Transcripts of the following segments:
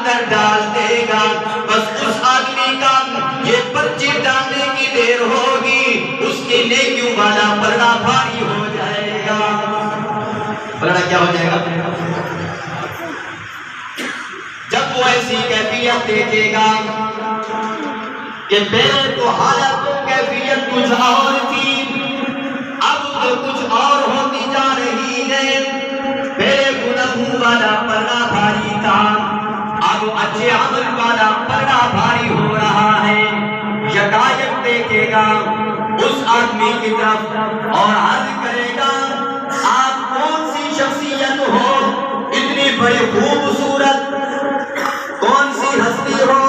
اندر ڈال دے گا، بس اس آدمی کا یہ پرچی ڈالنے کی دیر ہوگی، اس کی نیکیوں والا پلڑا بھاری ہو جائے گا۔ پلڑا کیا ہو جائے گا؟ جب وہ ایسی کیفیت دیکھے گا کہ پہلے تو حالت و کیفیت کچھ اور تھی، اب تو کچھ اور ہوتی جا رہی ہے۔ پہلے گناہوں والا پلڑا بھاری تھا، اب اچھے عمل والا پلڑا بھاری ہو رہا ہے۔ یکایک دیکھے گا اس آدمی کی طرف اور عرض کرے گا، آپ کون سی شخصیت ہو، اتنی بڑی خوبصورت کون سی ہستی ہو،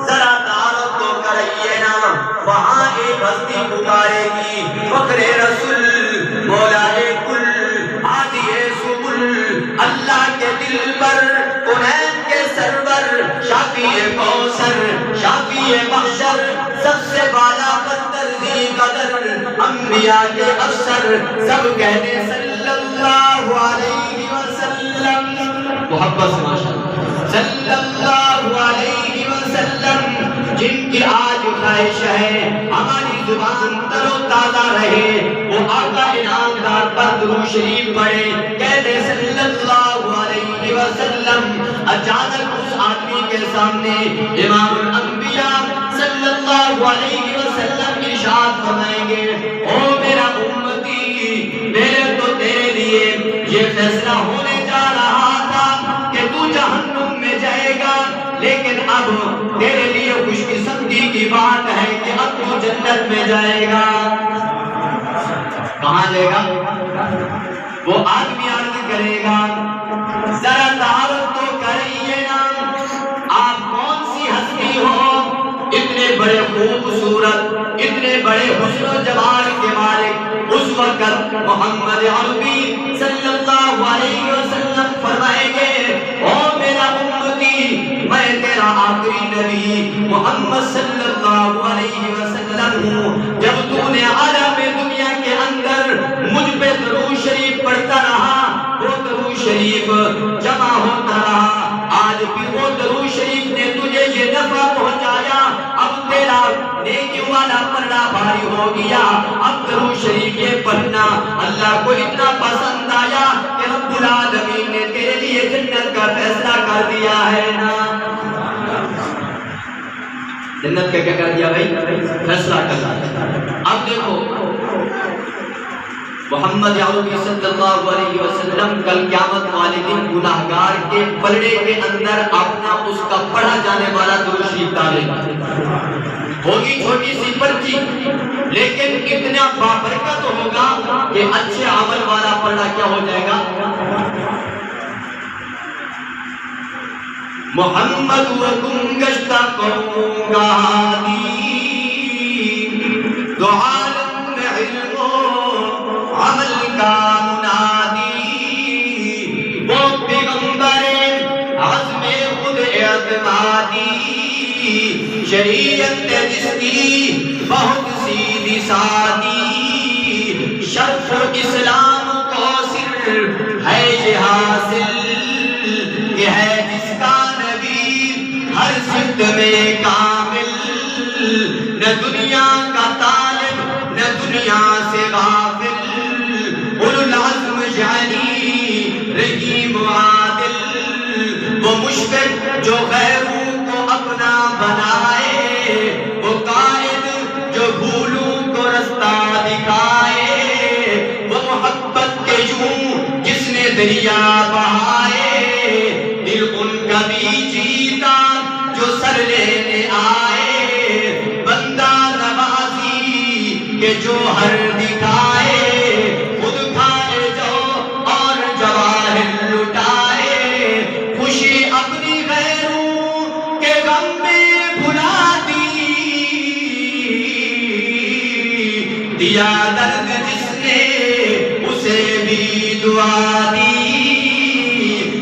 ذرا تعارف تو کرائیے نا۔ وہاں ایک ہستی پکارے گی، فخر رسول، مولائے کل، ہادی سبل، اللہ کے دل پر، کونین کے سرور، شافی کوثر، شافی محشر، سب سے بالا برتر ذی قدر، انبیاء کے افسر، سب کہنے صلی اللہ علیہ وسلم، محبت سے ماشاءاللہ، صلی اللہ علیہ وسلم، جن کی آج خواہش ہے ہماری زبان تر و تازہ رہے، وہ آقا انعامدار پر درود شریف پڑھے، کہتے صلی اللہ علیہ وسلم۔ اچانک اس آدمی کے سامنے امام الانبیاء صلی اللہ علیہ وسلم ارشاد فرمائیں گے، او میرا امتی، میرے تو تیرے لیے یہ فیصلہ ہونے جا رہا تھا کہ تو جہنم میں جائے گا، لیکن اب تیرے لیے خوش قسمتی کی بات ہے کہ اب تو جنت میں جائے گا۔ کہاں جائے گا؟ وہ آدمی عرض کرے گا، ذرا تعارف تو کریے نا، آپ کون سی ہستی ہو، اتنے بڑے خوبصورت، اتنے بڑے حسن و جمال کے مالک۔ اس وقت محمد عربی صلی اللہ علیہ وسلم فرمائیں گے، او میرا امتی، میں تیرا آخری نبی محمد صلی اللہ علیہ وسلم ہوں۔ جب تو نے عالم دنیا کے اندر مجھ پہ درود شریف پڑھتا رہا، وہ درود شریف جمع ہوتا رہا، آج بھی وہ درود شریف نے تجھے یہ نفع پہنچایا، اب تیرا نیکیوں والا پلڑا بھاری ہو گیا۔ اب درود شریف یہ پڑھنا اللہ کو اتنا پسند آیا کہ رب العالمین نے تیرے لیے جنت کا فیصلہ کر دیا ہے نا۔ جنت کا کیا کر دیا بھائی؟ فیصلہ کر دیا۔ اب دیکھو محمد عربی صلی اللہ علیہ وسلم کل قیامت والے دن گناہگار کے پلڑے کے اندر اپنا اس کا پڑھا جانے والا درود شریف ڈالے گا۔ ہوگی چھوٹی سی پرچی، لیکن اتنا بابرکت ہوگا کہ اچھے عمل والا پلڑا کیا ہو جائے گا؟ محمد وکم گشتہ قوم کا ہادی، دعالم علم و عمل کا منادی، وہ پیغمبر عزم خود اعتمادی، شریعت جس کی بہت سیدھی سادی، شرف اسلام کو سر ہے یہ حاصل کہ ہے جس کا نبی ہر صفت میں کامل، نہ دنیا کا طالب نہ دنیا سے غافل، اولو العزم یعنی رحیم عادل، وہ مشفق جو غیروں کو اپنا بنائے، وہ قائد جو بھولوں کو رستہ دکھائے، وہ محبت کے یوں جس نے دریا بہائے، دل ان کا بھی جیتا جو سر لینے آئے، بندہ نوازی کے جو ہر دکھائے، خود کھائے جو اور جواہر لٹائے، خوشی اپنی غیروں کے غم میں بھلا دی، دیا درد جس نے اسے بھی دعا دی۔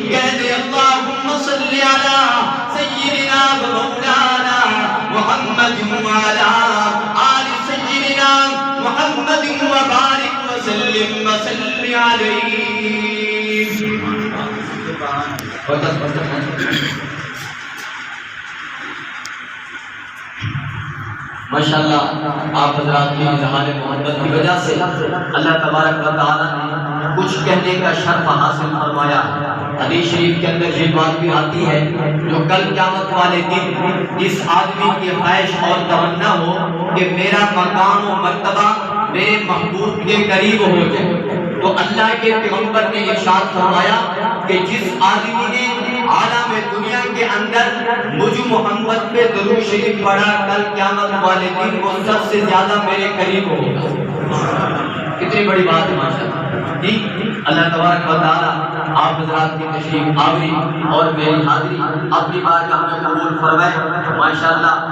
کہتے اللہم صلی علی سیدنا و مولانا محمد وعلی آل سیدنا محمد وبارک وسلم وصلی علیہ۔ ماشاءاللہ آپ حضرات کی اظہار محبت کی وجہ سے اللہ تبارک و تعالیٰ نے کچھ کہنے کا شرف حاصل فرمایا۔ حدیث شریف کے اندر یہ بات بھی آتی ہے جو کل قیامت والے دن جس آدمی کی خواہش اور تمنا ہو کہ میرا مقام و مرتبہ میرے محبوب کے قریب ہو جائے، تو اللہ کے پیغمبر نے ارشاد فرمایا کہ جس آدمی نے عالم دنیا کے اندر مجھ محمد پہ درود شریف پڑھا، کل قیامت والے دن وہ سب سے زیادہ میرے قریب ہوگا۔ کتنی بڑی بات ہے ماشاءاللہ جی۔ اللہ تبارک و تعالی آپ حضرات کی تشریف آوری اور میری حاضری اپنی بارگاہ میں قبول فرمائے ماشاءاللہ۔